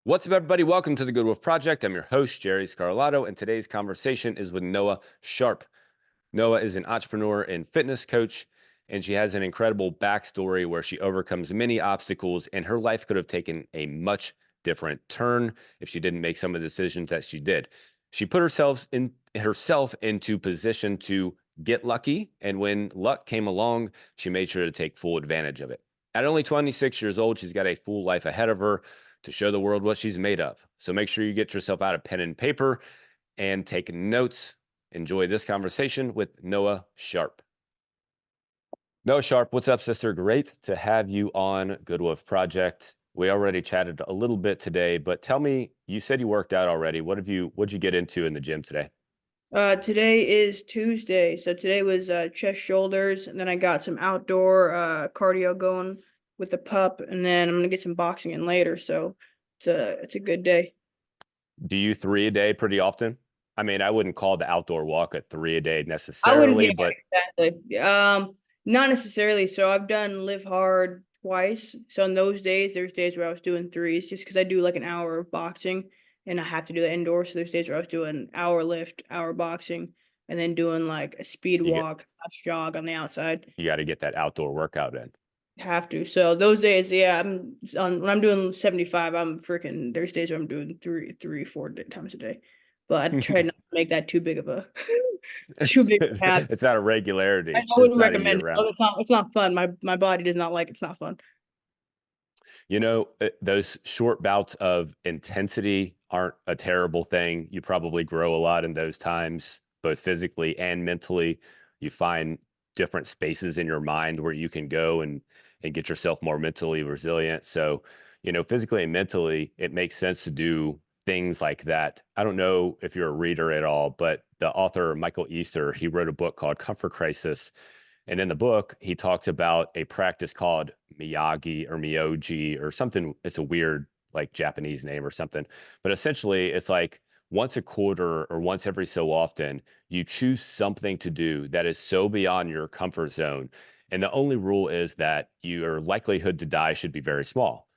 What's up, everybody? Welcome to the Good Wolf Project. I'm your host, Jerry Scarlato, and today's conversation is with Noah Sharpe. Noah is an entrepreneur and fitness coach, and she has an incredible backstory where she overcomes many obstacles, and her life could have taken a much different turn if she didn't make some of the decisions that she did. She put herself into position to get lucky, and when luck came along, she made sure to take full advantage of it. At only 26 years old, she's got a full life ahead of her to show the world what she's made of. So make sure you get yourself out a pen and paper and take notes. Enjoy this conversation with Noah Sharpe. Noah Sharpe, what's up, sister? Great to have you on Good Wolf Project. We already chatted a little bit today, but tell me, you said you worked out already. What'd you get into in the gym today? Today is Tuesday, so today was chest shoulders, and then I got some outdoor cardio going with the pup, and then I'm gonna get some boxing in later. So it's a good day. Do you three a day pretty often? I mean, I wouldn't call the outdoor walk a three a day I wouldn't, necessarily, yeah, but exactly. Not necessarily. So I've done live hard twice. So in those days, there's days where I was doing threes, just because I do like an hour of boxing, and I have to do that indoors. So there's days where I was doing hour lift, hour boxing, and then doing like a speed you get walk, a jog on the outside. you got to get that outdoor workout in. Have to. So those days, yeah, I'm on when I'm doing 75, I'm freaking there's days where I'm doing four times a day. But I try not to make that too big of a too big of a habit. It's not a I regularity. It's wouldn't not a year recommend it. round. No, it's not fun. My body does not like it. It's not fun. Those short bouts of intensity aren't a terrible thing. You probably grow a lot in those times, both physically and mentally. You find different spaces in your mind where you can go and get yourself more mentally resilient. So, physically and mentally, it makes sense to do things like that. I don't know if you're a reader at all, but the author Michael Easter, he wrote a book called Comfort Crisis, and in the book, he talks about a practice called Miyagi or Miyogi or something. It's a weird, like Japanese name or something. But essentially, it's like once a quarter or once every so often, you choose something to do that is so beyond your comfort zone. And the only rule is that your likelihood to die should be very small.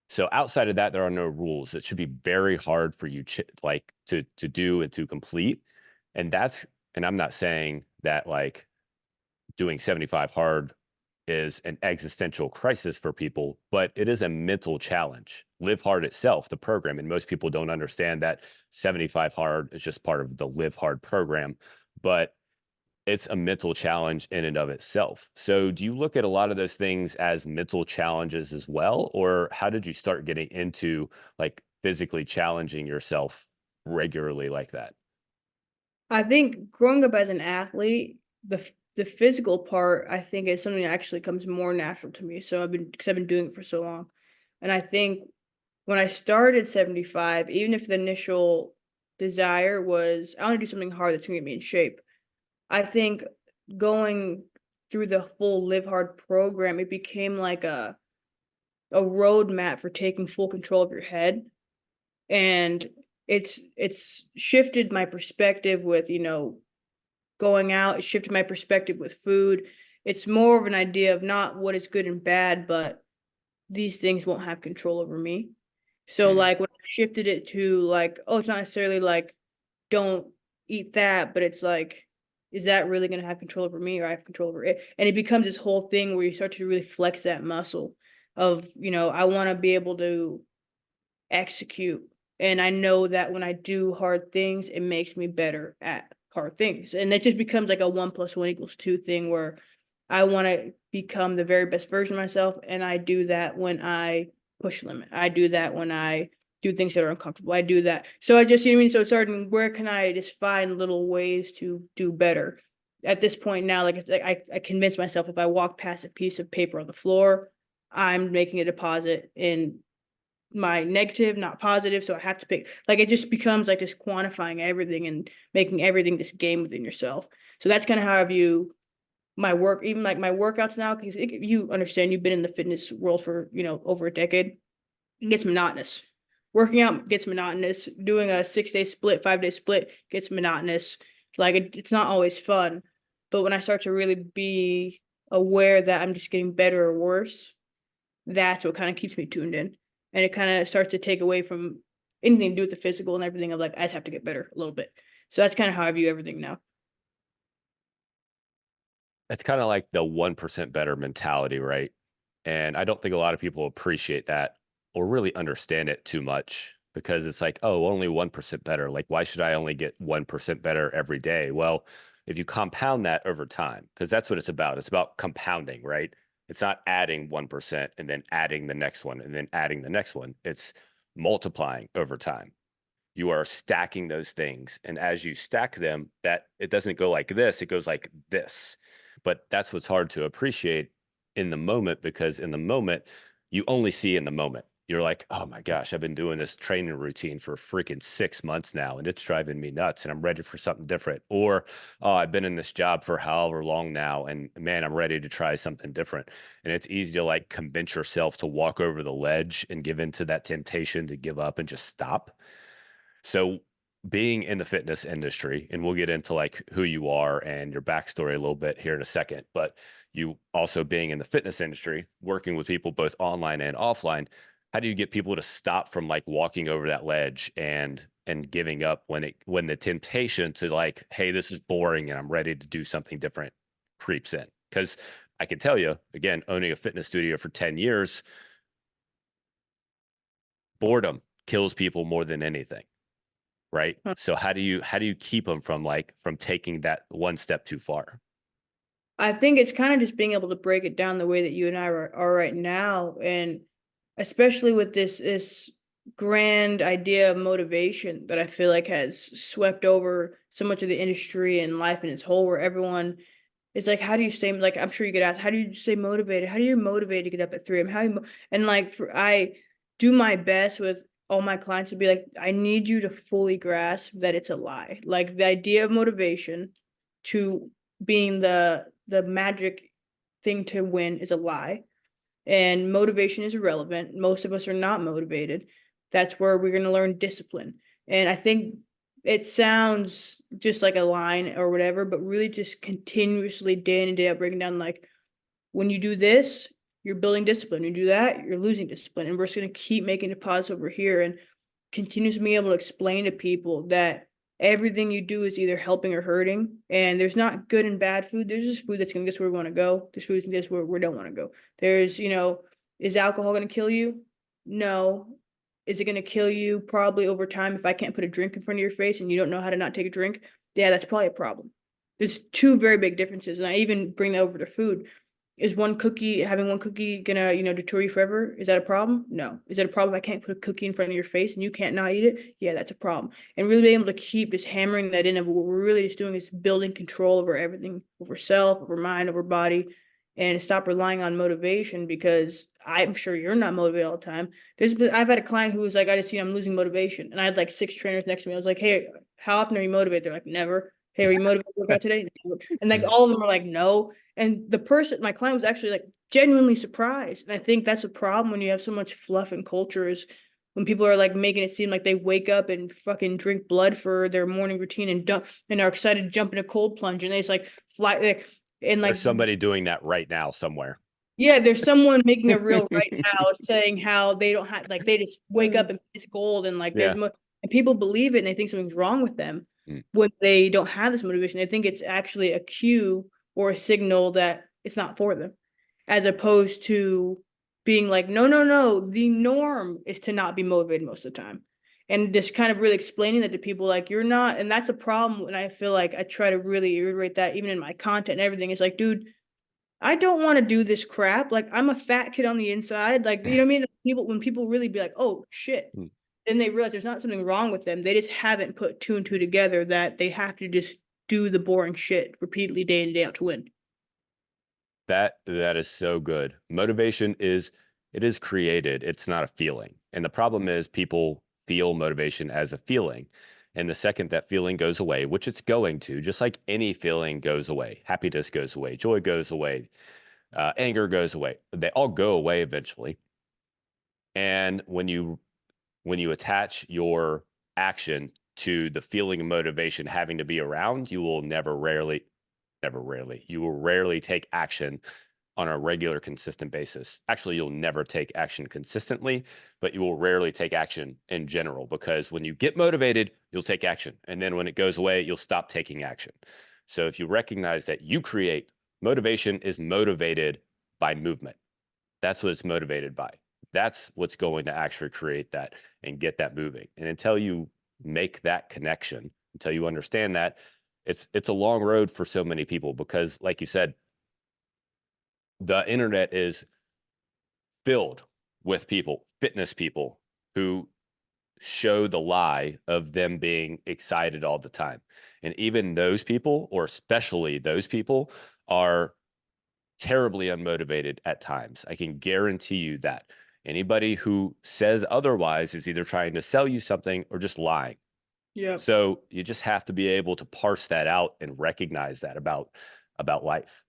So outside of that, there are no rules. It should be very hard for you to do and to complete. And I'm not saying that like doing 75 hard is an existential crisis for people, but it is a mental challenge. Live Hard itself, the program, and most people don't understand that 75 hard is just part of the Live Hard program, but it's a mental challenge in and of itself. So, do you look at a lot of those things as mental challenges as well, or how did you start getting into like physically challenging yourself regularly like that? I think growing up as an athlete, the physical part, I think, is something that actually comes more natural to me. So I've been doing it for so long, and I think when I started 75, even if the initial desire was I want to do something hard that's gonna get me in shape, I think going through the full Live Hard program, it became like a roadmap for taking full control of your head, and it's shifted my perspective with, going out, it shifted my perspective with food. It's more of an idea of not what is good and bad, but these things won't have control over me. So, Mm. like, when I shifted it to, like, oh, it's not necessarily like, "Don't eat that," but it's like, "Is that really gonna have control over me or I have control over it?" And it becomes this whole thing where you start to really flex that muscle of, I wanna be able to execute, and I know that when I do hard things, it makes me better at hard things, and it just becomes like a 1 plus 1 equals 2 thing where I wanna become the very best version of myself, and I do that when I push limit. I do that when I do things that are uncomfortable. I do that. So I just, you know what I mean? So it's starting, where can I just find little ways to do better? At this point now, like, it's like I convince myself if I walk past a piece of paper on the floor, I'm making a deposit in my negative, not positive. So I have to pick, like, it just becomes like just quantifying everything and making everything this game within yourself. So that's kind of how I view my work, even like my workouts now, because you understand, you've been in the fitness world for, over a decade. It gets monotonous. Working out gets monotonous. Doing a 6 day split, 5 day split gets monotonous. Like, it's not always fun. But when I start to really be aware that I'm just getting better or worse, that's what kind of keeps me tuned in. and it kind of starts to take away from anything to do with the physical and everything of like I just have to get better a little bit. So that's kind of how I view everything now. It's kind of like the 1% better mentality, right? And I don't think a lot of people appreciate that or really understand it too much because it's like, oh, only 1% better. Like, why should I only get 1% better every day? Well, if you compound that over time, because that's what it's about compounding, right? It's not adding 1% and then adding the next one and then adding the next one. It's multiplying over time. You are stacking those things, and as you stack them, that it doesn't go like this, it goes like this. But that's what's hard to appreciate in the moment, because in the moment you only see in the moment. You're like, oh my gosh, I've been doing this training routine for freaking 6 months now and it's driving me nuts and I'm ready for something different. Or, oh, I've been in this job for however long now and man, I'm ready to try something different. And it's easy to like convince yourself to walk over the ledge and give into that temptation to give up and just stop. So being in the fitness industry, and we'll get into like who you are and your backstory a little bit here in a second, but you also being in the fitness industry, working with people both online and offline, how do you get people to stop from like walking over that ledge and giving up when the temptation to like, hey, this is boring and I'm ready to do something different creeps in? Because I can tell you, again, owning a fitness studio for 10 years, boredom kills people more than anything, right? So how do you keep them from like from taking that one step too far? I think it's kind of just being able to break it down the way that you and I are right now, and especially with this grand idea of motivation that I feel like has swept over so much of the industry and life in its whole, where everyone is like, how do you stay like I'm sure you get asked, how do you stay motivated? How do you motivate to get up at 3 a.m.? And like I do my best with all my clients to be like, I need you to fully grasp that it's a lie. Like the idea of motivation to being the magic thing to win is a lie, and motivation is irrelevant. Most of us are not motivated. That's where we're going to learn discipline. And I think it sounds just like a line or whatever, but really just continuously day in and day out breaking down like when you do this, you're building discipline. When you do that, you're losing discipline. And we're just going to keep making deposits over here and continues being able to explain to people that everything you do is either helping or hurting. And there's not good and bad food. There's just food that's going to get us where we want to go. There's food that's going to get us where we don't want to go. There's, is alcohol going to kill you? No. Is it going to kill you? Probably over time. If I can't put a drink in front of your face and you don't know how to not take a drink, yeah, that's probably a problem. There's two very big differences. And I even bring that over to food. Is having one cookie gonna, deter you forever? Is that a problem? No. Is it a problem if I can't put a cookie in front of your face and you can't not eat it? Yeah, that's a problem. And really being able to keep just hammering that in of what we're really just doing is building control over everything, over self, over mind, over body, and stop relying on motivation, because I'm sure you're not motivated all the time. I've had a client who was like, I just see I'm losing motivation. And I had like 6 trainers next to me. I was like, hey, how often are you motivated? They're like, never. Hey, are you motivated to work out today? Never. And like all of them are like, no. And my client was actually like genuinely surprised. And I think that's a problem when you have so much fluff in culture, is when people are like making it seem like they wake up and fucking drink blood for their morning routine and are excited to jump in a cold plunge and they just like fly like, and There's like, somebody doing that right now somewhere. yeah, there's someone making a reel right now saying how they don't have like they just wake up and it's gold and like Yeah. and people believe it and they think something's wrong with them Mm. when they don't have this motivation. They think it's actually a cue or a signal that it's not for them, as opposed to being like, no, no, no, the norm is to not be motivated most of the time. And just kind of really explaining that to people, like you're not, and that's a problem. And I feel like I try to really reiterate that even in my content and everything. It's like, dude, I don't want to do this crap. Like I'm a fat kid on the inside. Like, you know what I mean? When people really be like, oh shit, Mm. then they realize there's not something wrong with them. They just haven't put two and two together that they have to just do the boring shit repeatedly day in and day out to win. That is so good. Motivation is it is created. It's not a feeling. And the problem is people feel motivation as a feeling. And the second that feeling goes away, which it's going to, just like any feeling goes away, happiness goes away, joy goes away, anger goes away. They all go away eventually. And when you attach your action to the feeling of motivation having to be around, you will never rarely, you will rarely take action on a regular, consistent basis. Actually, you'll never take action consistently, but you will rarely take action in general because when you get motivated, you'll take action. And then when it goes away, you'll stop taking action. So if you recognize that you create motivation is motivated by movement, that's what it's motivated by. That's what's going to actually create that and get that moving. And until you make that connection, until you understand that, it's a long road for so many people because, like you said, the internet is filled with people, fitness people, who show the lie of them being excited all the time. And even those people, or especially those people, are terribly unmotivated at times. I can guarantee you that. Anybody who says otherwise is either trying to sell you something or just lying. Yep. So you just have to be able to parse that out and recognize that about life.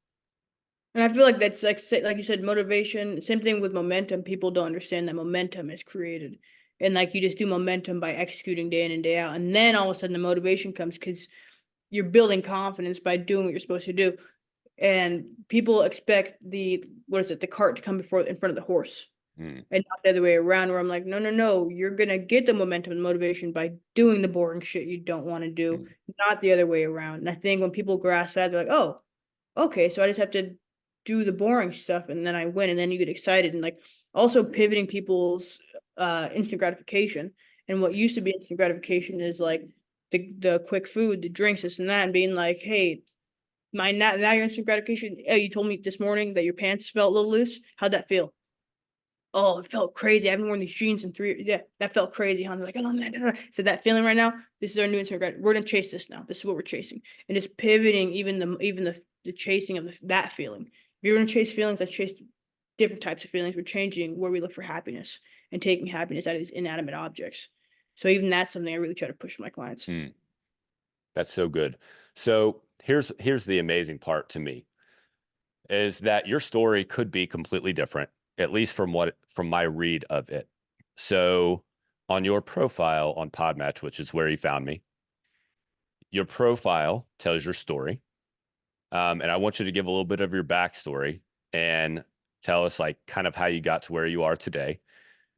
And I feel like that's like you said, motivation. Same thing with momentum. People don't understand that momentum is created, and like you just do momentum by executing day in and day out, and then all of a sudden the motivation comes because you're building confidence by doing what you're supposed to do. And people expect the what is it, the cart to come before in front of the horse, Mm, and not the other way around. Where I'm like, no, no, no, you're gonna get the momentum and motivation by doing the boring shit you don't want to do, mm, not the other way around. And I think when people grasp that, they're like, oh, okay, so I just have to do the boring stuff and then I win, and then you get excited, and like also pivoting people's instant gratification. And what used to be instant gratification is like the quick food, the drinks, this and that, and being like, hey, my now your instant gratification. Oh, you told me this morning that your pants felt a little loose. How'd that feel? Oh, it felt crazy. I haven't worn these jeans in 3 yeah, that felt crazy, huh? And they're like, "Oh, man, da, da, da." So that feeling right now, this is our new Instagram. We're gonna chase this now. This is what we're chasing. And just pivoting even the chasing of that feeling. If you're gonna chase feelings, let's chase different types of feelings. We're changing where we look for happiness and taking happiness out of these inanimate objects. So even that's something I really try to push with my clients. mm. That's so good. So here's the amazing part to me is that your story could be completely different, at least from my read of it. So on your profile on Podmatch, which is where you found me, your profile tells your story. And I want you to give a little bit of your backstory and tell us like kind of how you got to where you are today.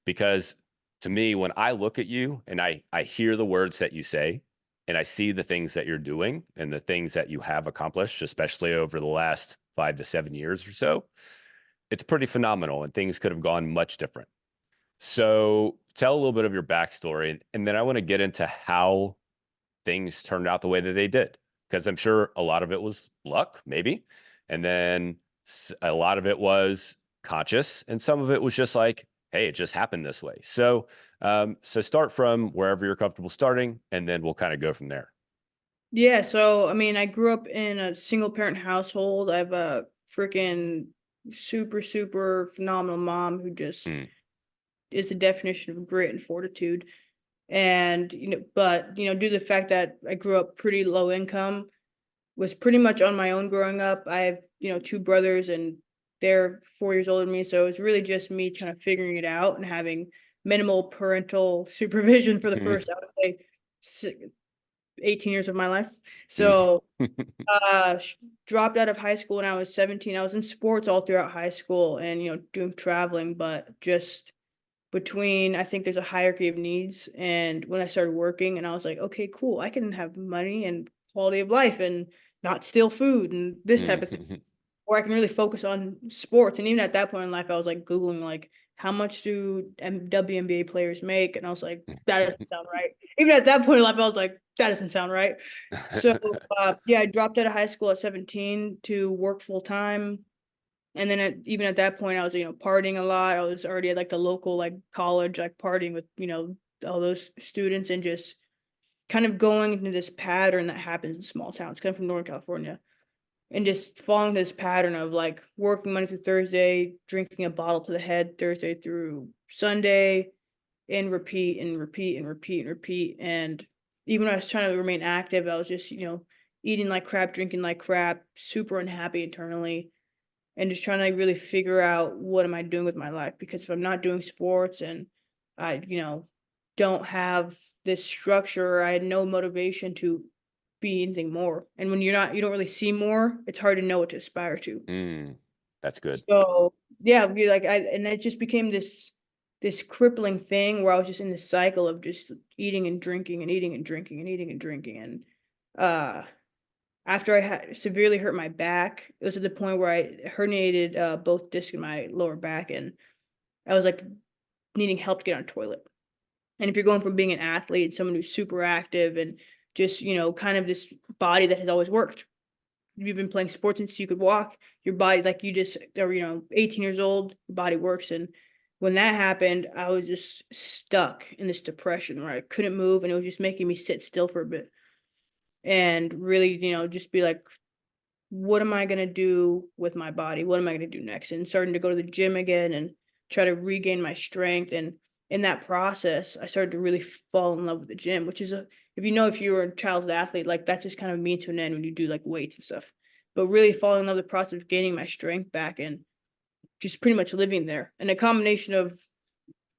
Because to me, when I look at you and I hear the words that you say and I see the things that you're doing and the things that you have accomplished, especially over the last 5 to 7 years or so, it's pretty phenomenal and things could have gone much different. So tell a little bit of your backstory and then I want to get into how things turned out the way that they did. Because I'm sure a lot of it was luck, maybe. And then a lot of it was conscious. And some of it was just like, hey, it just happened this way. So start from wherever you're comfortable starting, and then we'll kind of go from there. Yeah, so I mean, I grew up in a single parent household. I have a freaking super, super phenomenal mom who just Mm, is the definition of grit and fortitude. And, but, due to the fact that I grew up pretty low income, was pretty much on my own growing up. I have, two brothers and they're 4 years older than me. So it was really just me trying to figuring it out and having minimal parental supervision for the mm, first, I would say, 18 years of my life. mm, So dropped out of high school when I was 17. I was in sports all throughout high school and, doing traveling, but just between I think there's a hierarchy of needs. And when I started working and I was like, okay, cool, I can have money and quality of life and not steal food and this type of thing. mm, Or I can really focus on sports. And even at that point in life, I was like Googling like how much do WNBA players make? And I was like, that doesn't sound right. Even at that point in life, I was like, that doesn't sound right. So yeah, I dropped out of high school at 17 to work full time. And then even at that point, I was, partying a lot. I was already at like the local like college, like partying with, all those students and just kind of going into this pattern that happens in small towns, kind of from Northern California, and just following this pattern of like working Monday through Thursday, drinking a bottle to the head Thursday through Sunday, and repeat and repeat and repeat and repeat. And even when I was trying to remain active, I was just, eating like crap, drinking like crap, super unhappy internally and just trying to really figure out what am I doing with my life because if I'm not doing sports and I don't have this structure, I had no motivation to be anything more. And when you don't really see more, it's hard to know what to aspire to. mm. That's good. So, yeah, we like I and it just became this crippling thing where I was just in this cycle of just eating and drinking and eating and drinking and eating and drinking, and, uh, after I had severely hurt my back, it was at the point where I herniated, both discs in my lower back, and I was, like, needing help to get on a toilet. And if you're going from being an athlete, someone who's super active and just, kind of this body that has always worked. You've been playing sports since you could walk, your body like, you just are, 18 years old, your body works, and when that happened, I was just stuck in this depression where I couldn't move, and it was just making me sit still for a bit, and really, just be like, what am I gonna do with my body? What am I gonna do next? And starting to go to the gym again and try to regain my strength. And in that process, I started to really fall in love with the gym, which is if you were a childhood athlete, like that's just kind of mean to an end when you do like weights and stuff. But really falling in love with the process of gaining my strength back and just pretty much living there. And a combination of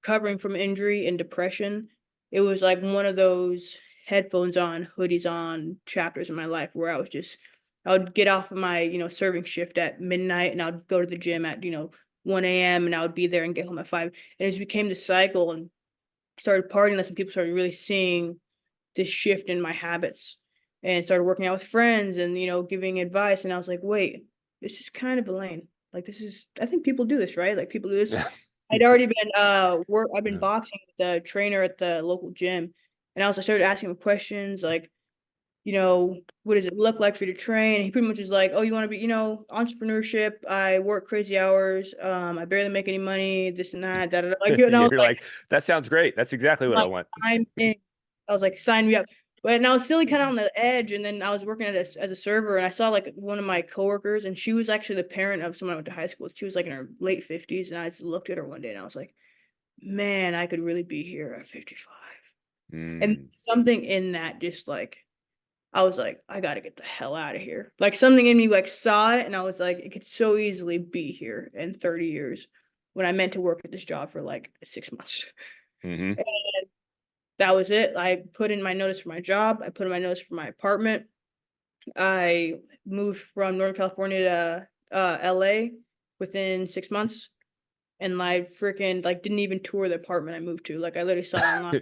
recovering from injury and depression, it was like one of those headphones on, hoodies on chapters in my life where I would get off of my, serving shift at midnight and I would go to the gym at, 1 a.m. and I would be there and get home at 5. And it just became this cycle and started partying less and people started really seeing this shift in my habits and started working out with friends and, giving advice. And I was like, wait, this is kind of a lane. Like I think people do this, right? Like people do this. Yeah. I've been Yeah. boxing with the trainer at the local gym, and I started asking him questions like, "What does it look like for you to train?" And he pretty much is like, "Oh, you wanna be, entrepreneurship, I work crazy hours, I barely make any money, this and that, da da da." Like, and I was You're like like, that sounds great. That's exactly what I like, want. "Sign in." I was like, "Sign me up." But and I was feeling kinda on the edge, and then I was working as a server, and I saw, like, one of my coworkers, and she was actually the parent of someone I went to high school with. She was, like, in her late 50s, and I just looked at her one day, and I was like, "Man, I could really be here at 55." And Mm. something in that just, like I was like, "I gotta get the hell out of here." Like, something in me, like, saw it, and I was like, "It could so easily be here in 30 years," when I meant to work at this job for, like, 6 months. Hmm. That was it. I put in my notice for my job. I put in my notice for my apartment. I moved from Northern California to LA within 6 months. And I freaking like didn't even tour the apartment I moved to. Like I literally saw it online.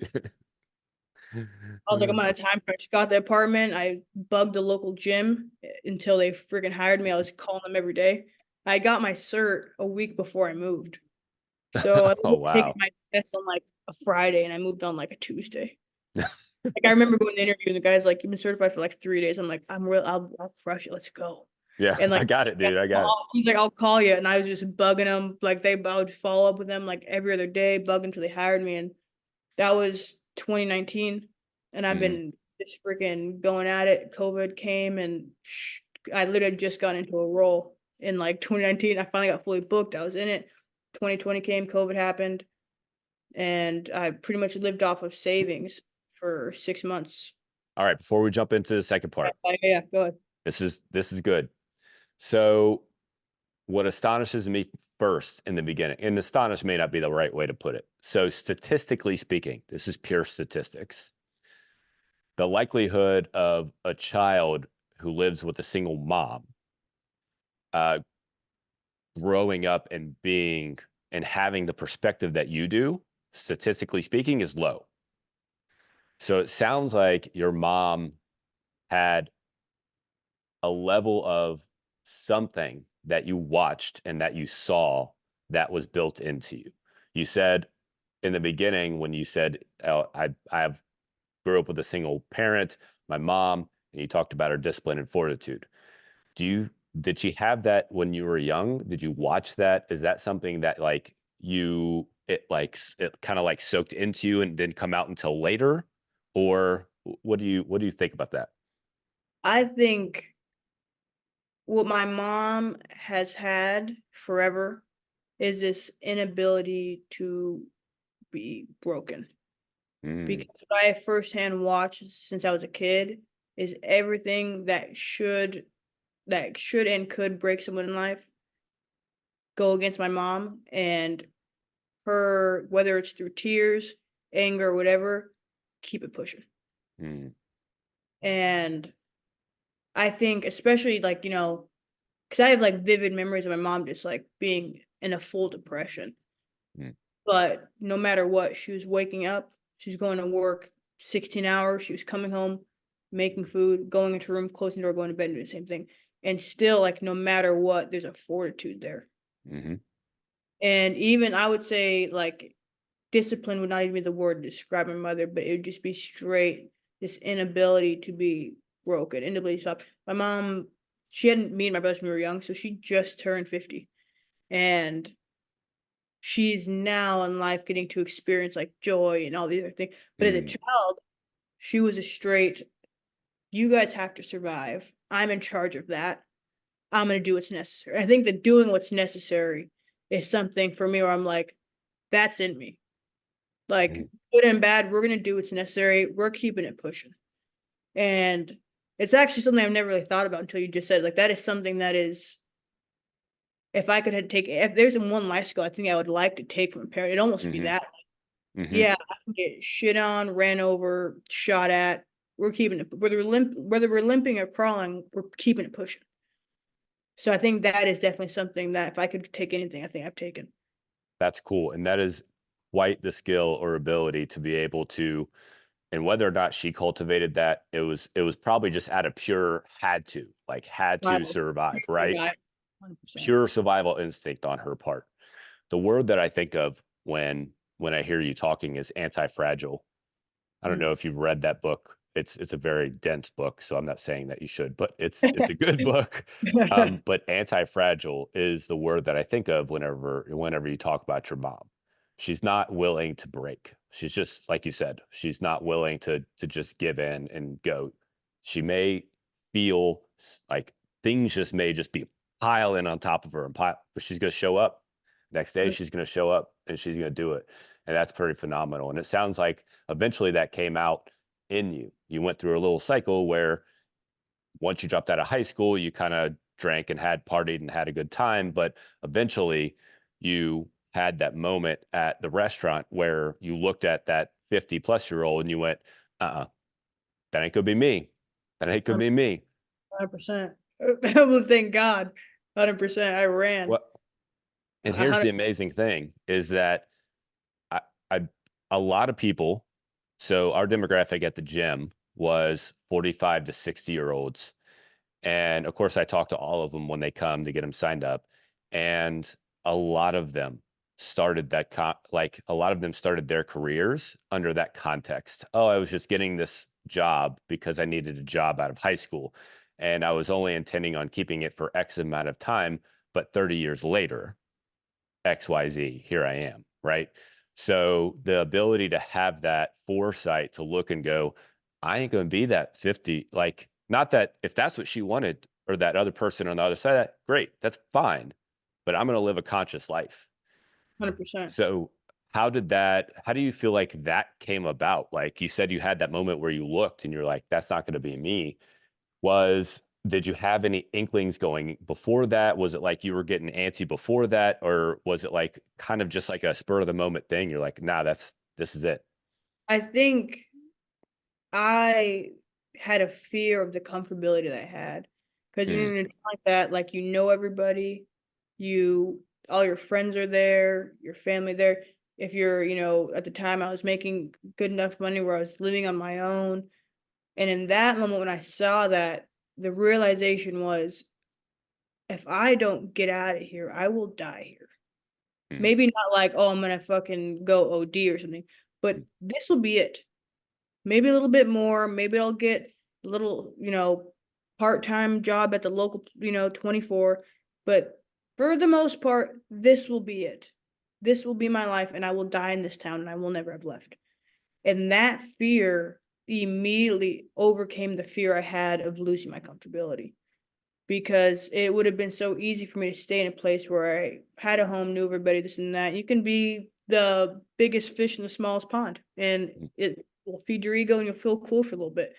I was like, I'm on a time crunch. Got the apartment. I bugged the local gym until they freaking hired me. I was calling them every day. I got my cert a week before I moved. So I Oh, was taking wow. my test on like a Friday and I moved on like a Tuesday. Like, I remember going to the interview and the guy's like, "You've been certified for, like, 3 days." I'm like, "I'm real I'll crush it, let's go." Yeah, And, like, I got it, dude. I got it. he's like, "I'll call you," and I was just bugging him, like, I would follow up with them, like, every other day, bug until they hired me, and that was 2019, and I've Hmm. been just freaking going at it. COVID came and I literally just got into a role in, like, 2019. I finally got fully booked, I was in it. 2020 came, COVID happened, and I pretty much lived off of savings for 6 months. All right. Before we jump into the second part, Yeah, go ahead. this is good. So, what astonishes me first in the beginning, and astonish may not be the right way to put it. So, statistically speaking, this is pure statistics. The likelihood of a child who lives with a single mom uh, growing up and being and having the perspective that you do, statistically speaking, is low. So it sounds like your mom had a level of something that you watched and that you saw that was built into you. You said in the beginning when you said, oh, I grew up with a single parent, my mom, and you talked about her discipline and fortitude. Do you did she have that when you were young? Did you watch that? Is that something that like it kind of like soaked into you and didn't come out until later? Or what do you think about that? I think what my mom has had forever is this inability to be broken. Mm, Because what I have firsthand watched since I was a kid is everything that should and could break someone in life go against my mom and her, whether it's through tears, anger, whatever, keep it pushing. mm, And I think especially like, because I have like vivid memories of my mom just like being in a full depression. Mm. But no matter what, she was waking up, she's going to work 16 hours, she was coming home, making food, going into her room, closing the door, going to bed, and doing the same thing. And still, like, no matter what, there's a fortitude there. Hmm. And even I would say, like, discipline would not even be the word to describe my mother, but it would just be straight this inability to be broken, inability to stop. My mom, she hadn't me and my brothers when we were young, so she just turned 50. And she's now in life getting to experience, like, joy and all these other things, but as a Mm. child, she was a straight, "You guys have to survive. I'm in charge of that. I'm gonna do what's necessary." I think that doing what's necessary is something for me where I'm like, "That's in me." Like, Mm. good and bad, we're gonna do what's necessary, we're keeping it pushing. And it's actually something I've never really thought about until you just said, like, that is something that is if I could have take if there's one life skill I think I would like to take from a parent, it'd almost be Hmm. that. Hmm. Yeah, I can get shit on, ran over, shot at. We're keeping it whether we're limping or crawling, we're keeping it pushing. So I think that is definitely something that if I could take anything, I think I've taken. That's cool. And that is quite the skill or ability to be able to, and whether or not she cultivated that, it was probably just out of pure had to Survival. survive, right? Survive. 100%. Pure survival instinct on her part. The word that I think of when I hear you talking is anti-fragile. I don't Mm. know if you've read that book. It's a very dense book, so I'm not saying that you should, but it's a good book. But anti-fragile is the word that I think of whenever you talk about your mom. She's not willing to break. She's just like you said, she's not willing to just give in and go. She may feel like things just may just be piling on top of her and pile, but she's gonna show up. Next day, she's gonna show up and she's gonna do it. And that's pretty phenomenal. And it sounds like eventually that came out in you. You went through a little cycle where once you dropped out of high school, you kind of drank and had partied and had a good time, but eventually you had that moment at the restaurant where you looked at that 50-plus-year-old and you went, uh-uh, that ain't gonna be me. That ain't gonna be me. 100%. Well, thank God. 100%. I ran. What? And here's 100. the amazing thing is that I, I a lot of people, so our demographic at the gym was 45 to 60 year olds. And of course, I talk to all of them when they come to get them signed up. And a lot of them a lot of them started their careers under that context. Oh, I was just getting this job because I needed a job out of high school. And I was only intending on keeping it for X amount of time. But 30 years later, XYZ, here I am, right? So the ability to have that foresight to look and go, I ain't going to be that 50. Like, not that if that's what she wanted or that other person on the other side, great, that's fine. But I'm going to live a conscious life. 100%. So, how do you feel like that came about? Like you said, you had that moment where you looked and you're like, that's not going to be me. Did you have any inklings going before that? Was it like you were getting antsy before that, or was it like kind of just like a spur of the moment thing? You're like, nah, this is it. I think I had a fear of the comfortability that I had, 'cause in Mm. a time like that, like, you know everybody, you all your friends are there, your family there. If you're, at the time I was making good enough money where I was living on my own, and in that moment when I saw that, the realization was, "If I don't get out of here, I will die here." Mm. Maybe not like, "Oh, I'm gonna fucking go OD or something," but this will be it. Maybe a little bit more, maybe I'll get a little, part-time job at the local, 24, but for the most part, this will be it. This will be my life, and I will die in this town, and I will never have left. And that fear immediately overcame the fear I had of losing my comfortability, because it would have been so easy for me to stay in a place where I had a home, knew everybody, this and that. You can be the biggest fish in the smallest pond, and Mm. it will feed your ego and you'll feel cool for a little bit.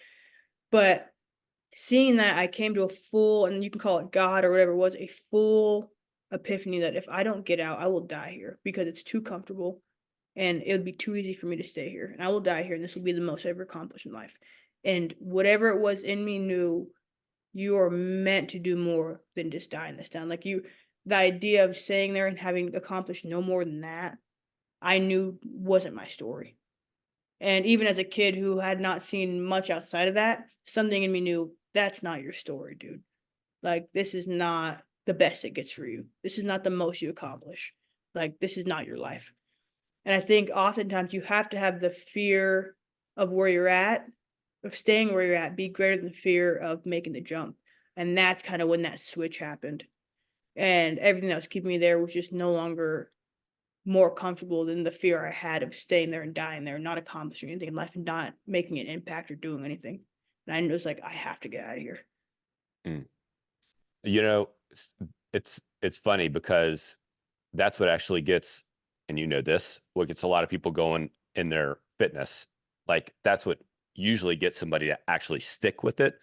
But seeing that, I came to a full, and you can call it God or whatever it was, a full epiphany that if I don't get out, I will die here because it's too comfortable and it would be too easy for me to stay here. And I will die here, and this will be the most I ever accomplished in life. And whatever it was in me knew you are meant to do more than just die in this town. Like the idea of staying there and having accomplished no more than that, I knew wasn't my story. And even as a kid who had not seen much outside of that, something in me knew that's not your story, dude. Like, this is not the best it gets for you. This is not the most you accomplish. Like, this is not your life. And I think oftentimes you have to have the fear of where you're at, of staying where you're at, be greater than the fear of making the jump. And that's kind of when that switch happened. And everything that was keeping me there was just no longer more comfortable than the fear I had of staying there and dying there, not accomplishing anything in life and not making an impact or doing anything. And I was like, I have to get out of here. Mm. You know, it's funny because that's what actually gets, and you know this, what gets a lot of people going in their fitness. Like that's what usually gets somebody to actually stick with it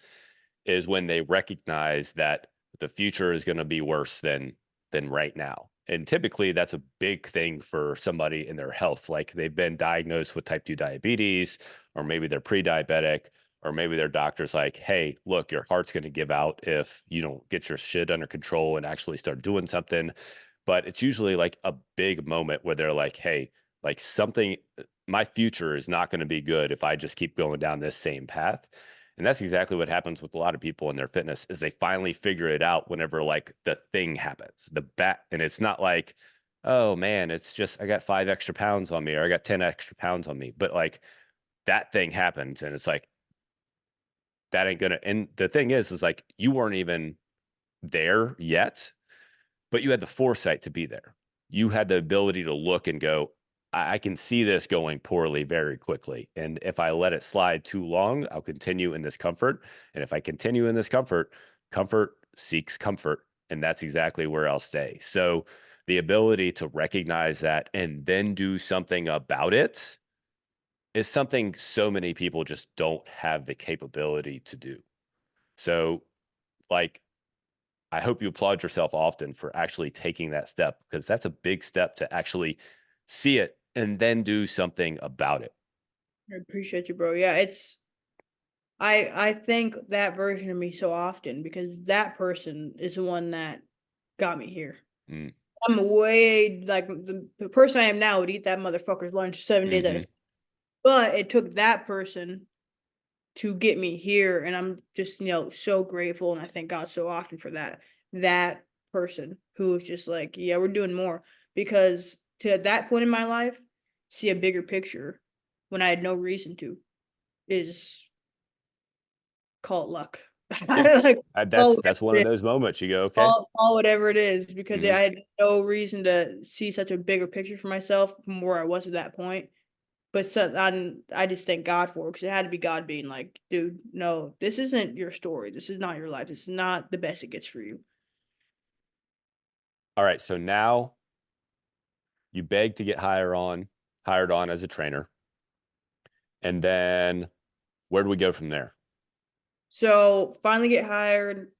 is when they recognize that the future is going to be worse than right now. And typically that's a big thing for somebody in their health. Like they've been diagnosed with type 2 diabetes, or maybe they're pre-diabetic, or maybe their doctor's like, hey, look, your heart's going to give out if you don't get your shit under control and actually start doing something. But it's usually like a big moment where they're like, hey, like something, my future is not going to be good if I just keep going down this same path. And that's exactly what happens with a lot of people in their fitness is they finally figure it out whenever like the thing happens, the bat. And it's not like, oh man, it's just I got 5 extra pounds on me or I got 10 extra pounds on me. But like that thing happens and it's like that ain't gonna and the thing is like you weren't even there yet, but you had the foresight to be there. You had the ability to look and go, I can see this going poorly very quickly. And if I let it slide too long, I'll continue in this comfort. And if I continue in this comfort, comfort seeks comfort. And that's exactly where I'll stay. So the ability to recognize that and then do something about it is something so many people just don't have the capability to do. So, like, I hope you applaud yourself often for actually taking that step because that's a big step to actually see it and then do something about it. I appreciate you, bro. Yeah, I thank that version of me so often because that person is the one that got me here. Mm, I'm way like the person I am now would eat that motherfucker's lunch 7 days out hmm. of but it took that person to get me here, and I'm just, so grateful, and I thank God so often for that person who was just like, "Yeah, we're doing more," because to that point in my life, see a bigger picture when I had no reason to is call it luck. Yeah, Like, call whatever that's one it of is, those moments you go, okay. call whatever it is, because Hmm. I had no reason to see such a bigger picture for myself from where I was at that point. But I just thank God for it because it had to be God being like, "Dude, no, this isn't your story. This is not your life. This is not the best it gets for you." All right. So now you beg to get hired on as a trainer. And then where do we go from there? So finally get hired.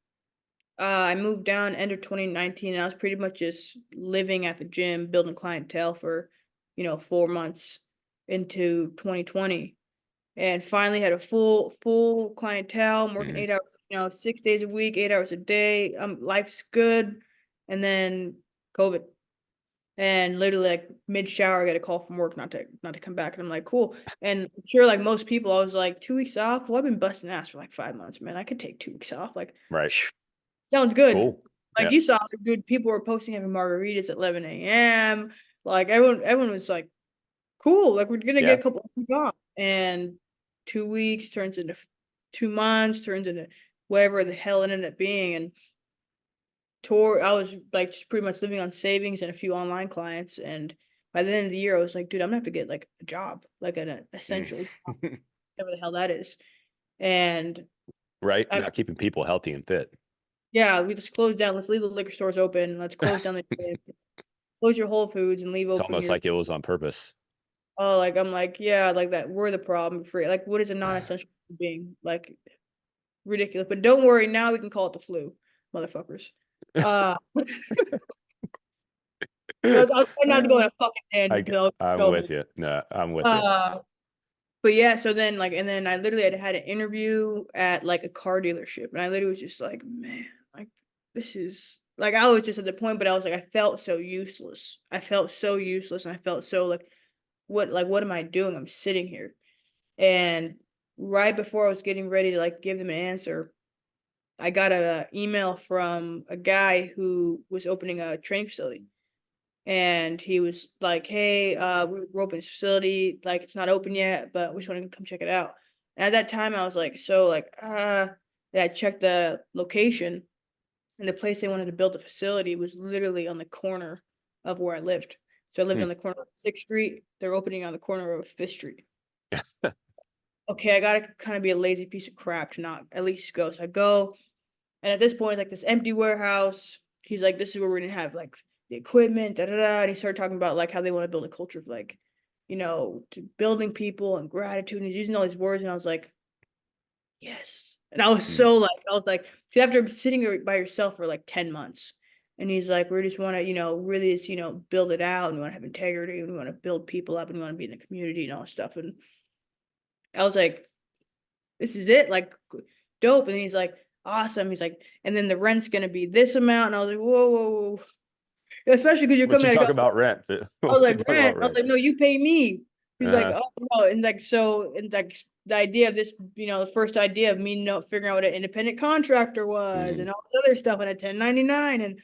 I moved down end of 2019, and I was pretty much just living at the gym, building clientele for, 4 months into 2020. And finally had a full clientele. I'm working Hmm. 8 hours, 6 days a week, 8 hours a day. Life's good. And then COVID. And literally, like, mid-shower, I get a call from work not to come back, and I'm like, "Cool." And I'm sure like most people, I was like, 2 weeks off? Well, I've been busting ass for, like, 5 months, man. I could take 2 weeks off, like, Right. sounds good. Cool. Like, Yeah. you saw, like, dude, people were posting having margaritas at 11 a.m. Like, everyone was like, "Cool, like, we're gonna get Yeah. a couple of weeks off." And 2 weeks turns into 2 months, turns into whatever the hell it ended up being, and tour I was, like, just pretty much living on savings and a few online clients, and by the end of the year, I was like, "Dude, I'm gonna have to get, like, a job, like, an Mm. essential job," whatever the hell that is, and Right. I Not keeping people healthy and fit. yeah, we just closed down, let's leave the liquor stores open, let's close down the gym, close your Whole Foods and leave It's open almost your like it was on purpose. like, I'm like, "Yeah, like, that we're the problem for like, what is a non-essential being?" Like, ridiculous, but don't worry, now we can call it the flu, motherfuckers. Uh, I'll try not to go on a fucking tangent because 'cause I'll I'm kill me. with you. No, I'm with you. Uh But yeah, so then like, and then I literally had an interview at like a car dealership, and I literally was just like, man, like this is like I was just at the point, but I was like, I felt so useless. I felt so useless, and I felt so like what am I doing? I'm sitting here. And right before I was getting ready to like give them an answer, I got a email from a guy who was opening a training facility. And he was like, "Hey, we're opening this facility. Like, it's not open yet, but we just want to come check it out." And at that time, I was like, so like, and I checked the location, and the place they wanted to build the facility was literally on the corner of where I lived. So I lived Hmm. on the corner of 6th Street. They're opening on the corner of 5th Street. Okay, I gotta kind of be a lazy piece of crap to not at least go. So I go, and at this point, it's like this empty warehouse. He's like, "This is where we're gonna have like the equipment, da da da." And he started talking about like how they want to build a culture of like, to building people and gratitude. And he's using all these words, and I was like, "Yes." And I was Hmm. so like, I was like, 'cause after sitting there by yourself for like 10 months, and he's like, "We just want to, really just build it out, and we want to have integrity, and we want to build people up, and we want to be in the community and all this stuff." And I was like, "This is it, like, dope." And he's like, "Awesome." He's like, "And then the rent's gonna be this amount." And I was like, "Whoa, whoa, whoa." Especially because 'cause you're What you coming at talk it. about rent? I was What you like, talk "Rent?" about I was rent? like, "No, you pay me." He's like, Uh-huh. "Oh, no." And like, so, and like the idea of this, the first idea of me figuring out what an independent contractor was Hmm. and all this other stuff and a 1099. And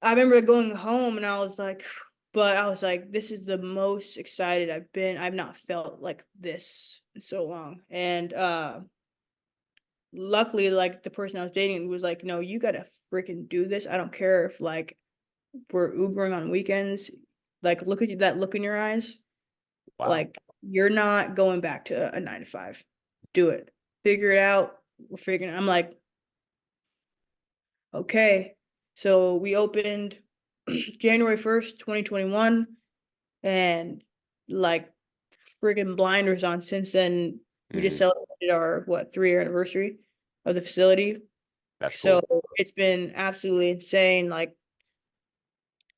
I remember going home and I was like, but I was like, this is the most excited I've been. I've not felt like this in so long. And luckily, like the person I was dating was like, "No, you gotta freaking do this. I don't care if like we're Ubering on weekends. Like, look at that look in your eyes. Wow. Like, you're not going back to a 9 to 5. Do it. Figure it out. We're figuring." I'm like, okay. So we opened January 1st, 2021, and like friggin' blinders on since then. We just Hmm. celebrated our what 3-year anniversary of the facility. That's So cool. it's been absolutely insane, like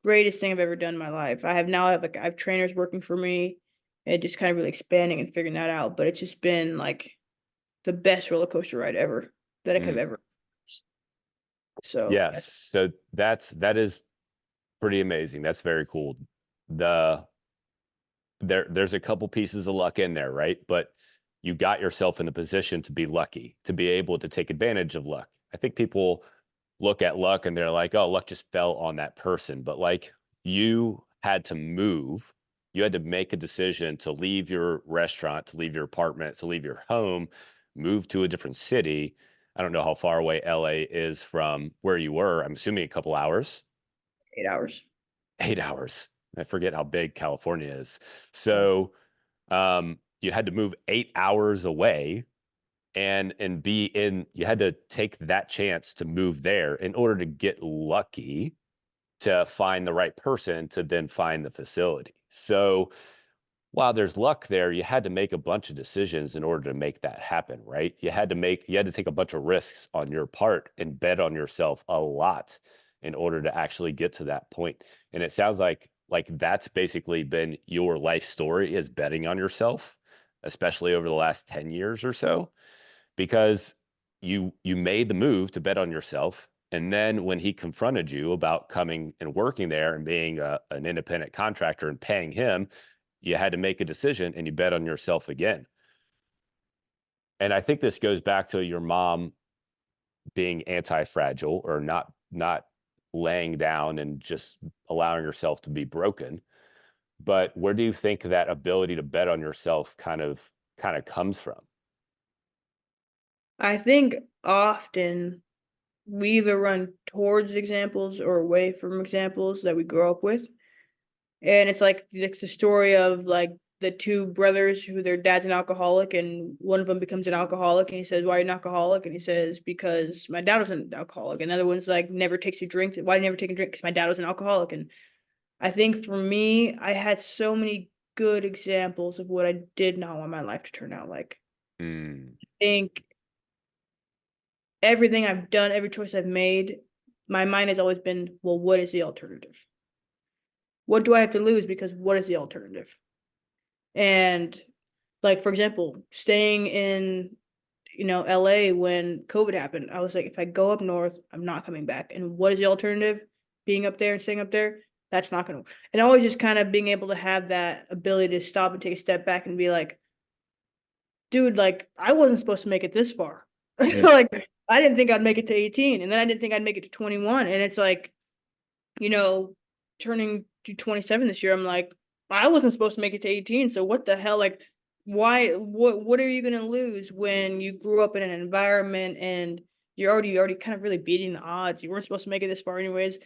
greatest thing I've ever done in my life. I have trainers working for me and just kind of really expanding and figuring that out. But it's just been like the best roller coaster ride ever that I could Hmm. have ever. So Yes. yes, So that is pretty amazing. That's very cool. The there's a couple pieces of luck in there, right? But you got yourself in the position to be lucky, to be able to take advantage of luck. I think people look at luck and they're like, oh, luck just fell on that person. But like you had to move, you had to make a decision to leave your restaurant, to leave your apartment, to leave your home, move to a different city. I don't know how far away LA is from where you were. I'm assuming a couple hours. 8 hours. 8 hours. I forget how big California is. Yeah. So you had to move 8 hours away and be in, you had to take that chance to move there in order to get lucky to find the right person to then find the facility. So while there's luck there, you had to make a bunch of decisions in order to make that happen, right? You had to take a bunch of risks on your part and bet on yourself a lot in order to actually get to that point. And it sounds like that's basically been your life story is betting on yourself, especially over the last 10 years or so, because you made the move to bet on yourself. And then when he confronted you about coming and working there and being an independent contractor and paying him, you had to make a decision and you bet on yourself again. And I think this goes back to your mom being anti-fragile or not laying down and just allowing yourself to be broken. But where do you think that ability to bet on yourself kind of comes from? I think often we either run towards examples or away from examples that we grow up with. And it's the story of like the two brothers who their dad's an alcoholic, and one of them becomes an alcoholic, and he says, "Why are you an alcoholic?" And he says, "Because my dad was an alcoholic." Another one's like, "Never takes a drink." "Why do you never take a drink?" "Because my dad was an alcoholic." And I think for me, I had so many good examples of what I did not want my life to turn out like. Mm, I think everything I've done, every choice I've made, my mind has always been, well, what is the alternative? What do I have to lose? Because what is the alternative? And Like, for example, staying in, LA when COVID happened, I was like, if I go up north, I'm not coming back. And what is the alternative? Being up there and staying up there? That's not gonna, and always just kind of being able to have that ability to stop and take a step back and be like, dude, like, I wasn't supposed to make it this far. Mm, Like, I didn't think I'd make it to 18, and then I didn't think I'd make it to 21. And it's like, you know, turning to 27 this year, I'm like, I wasn't supposed to make it to 18. So what the hell? Like, why? What are you gonna lose when you grew up in an environment and you're already kind of really beating the odds? You weren't supposed to make it this far, anyways.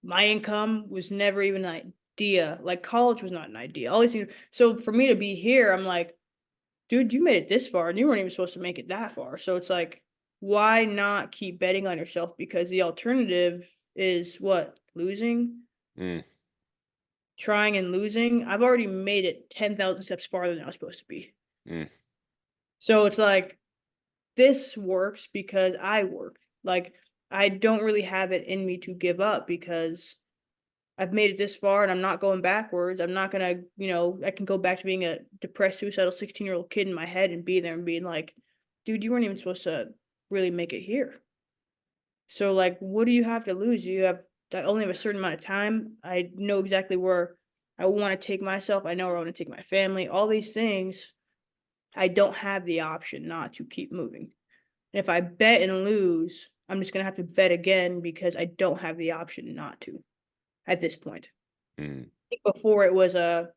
My income was never even an idea. Like college was not an idea. All these things. So for me to be here, I'm like, dude, you made it this far, and you weren't even supposed to make it that far. So it's like, why not keep betting on yourself? Because the alternative is what? Losing? mm, Trying and losing? I've already made it 10,000 steps farther than I was supposed to be. mm, So it's like, this works because I work. Like, I don't really have it in me to give up because I've made it this far and I'm not going backwards. I'm not gonna, I can go back to being a depressed, suicidal 16-year-old kid in my head and be there and being like, dude, you weren't even supposed to really make it here. So, like, what do you have to lose? You have I only have a certain amount of time. I know exactly where I want to take myself. I know where I want to take my family. All these things, I don't have the option not to keep moving. And if I bet and lose, I'm just gonna have to bet again because I don't have the option not to at this point. mm, Think before it was a,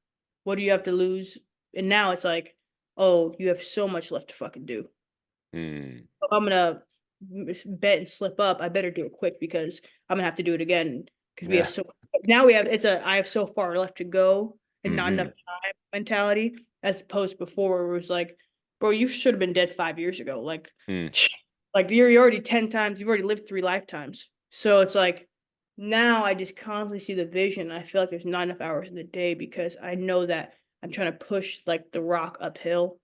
"What do you have to lose?" And now it's like, "Oh, you have so much left to fucking do. mm. If I'm gonna bet and slip up, I better do it quick because I'm gonna have to do it again because we have Yeah. so now we have it's a I have so far left to go and not enough Hmm. time mentality as opposed before where it was like, "Bro, you should have been dead 5 years ago." Like, Mm. like you're already 10 times, you've already lived 3 lifetimes. So it's like now I just constantly see the vision. I feel like there's not enough hours in the day because I know that I'm trying to push like the rock uphill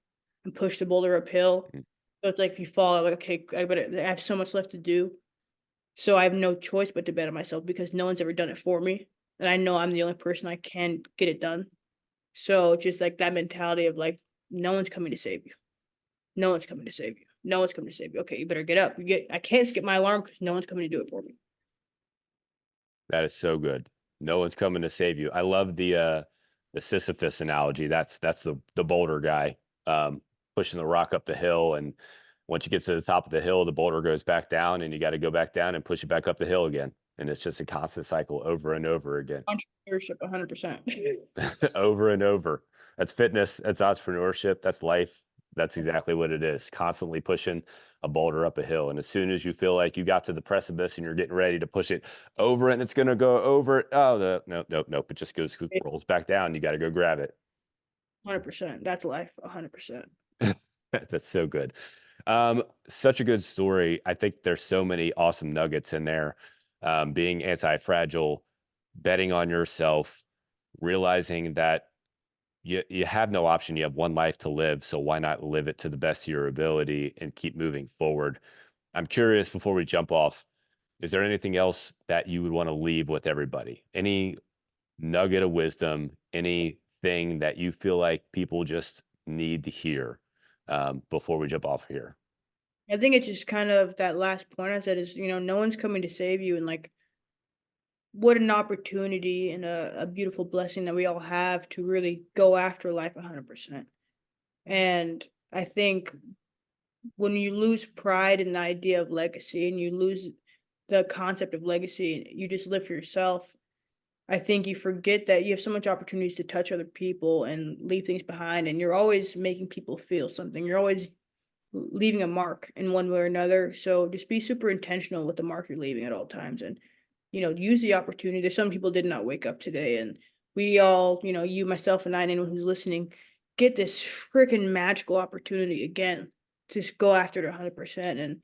and push the boulder uphill. Mm. So it's like if you fall, I'm like, okay, I have so much left to do. So I have no choice but to bet on myself because no one's ever done it for me. And I know I'm the only person I can get it done. So just like that mentality of like, no one's coming to save you. No one's coming to save you. No one's coming to save you. Okay, you better get up. I can't skip my alarm because no one's coming to do it for me. That is so good. No one's coming to save you. I love the Sisyphus analogy. That's the boulder guy pushing the rock up the hill, and once you get to the top of the hill, the boulder goes back down, and you got to go back down and push it back up the hill again. And it's just a constant cycle over and over again. Entrepreneurship 100%. Over and over. That's fitness, that's entrepreneurship, that's life. That's exactly what it is. Constantly pushing a boulder up a hill. And as soon as you feel like you got to the precipice and you're getting ready to push it over it and it's going to go over it, oh, no, no, nope. It just goes, rolls back down. You got to go grab it. 100%. That's life. 100%. That's so good. Such a good story. I think there's so many awesome nuggets in there. Being anti-fragile, betting on yourself, realizing that you have no option. You have one life to live, so why not live it to the best of your ability and keep moving forward? I'm curious before we jump off, is there anything else that you would want to leave with everybody? Any nugget of wisdom, anything that you feel like people just need to hear before we jump off here? I think it's just kind of that last point I said is, no one's coming to save you. And like, what an opportunity and a beautiful blessing that we all have to really go after life 100%. And I think when you lose pride in the idea of legacy and you lose the concept of legacy and you just live for yourself, I think you forget that you have so much opportunities to touch other people and leave things behind. And you're always making people feel something. You're always leaving a mark in one way or another. So just be super intentional with the mark you're leaving at all times and, use the opportunity. There's some people did not wake up today and we all, you, myself, and I, and anyone who's listening, get this freaking magical opportunity again. Just go after it 100% and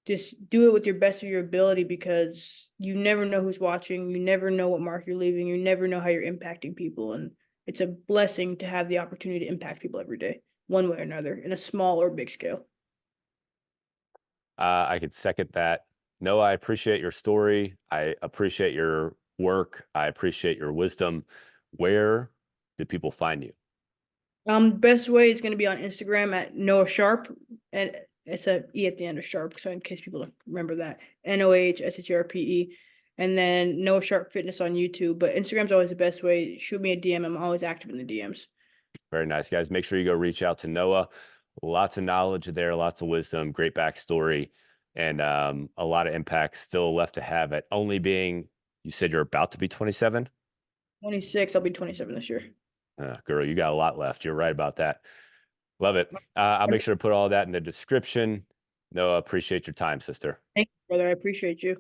just do it with your best of your ability because you never know who's watching. You never know what mark you're leaving. You never know how you're impacting people. And it's a blessing to have the opportunity to impact people every day, one way or another, in a small or big scale. I could second that. No, I appreciate your story. I appreciate your work. I appreciate your wisdom. Where do people find you? Best way is gonna be on Instagram at Noah Sharpe, and it's a E at the end of Sharp, so in case people don't remember that. NOHSHRPE. And then Noah Sharpe Fitness on YouTube. But Instagram's always the best way. Shoot me a DM. I'm always active in the DMs. Very nice, guys. Make sure you go reach out to Noah. Lots of knowledge there, lots of wisdom, great backstory, and a lot of impact still left to have at only being, you said you're about to be 27? 26, I'll be 27 this year. Girl, you got a lot left. You're right about that. Love it. I'll make sure to put all that in the description. Noah, appreciate your time, sister. Thank you, brother. I appreciate you.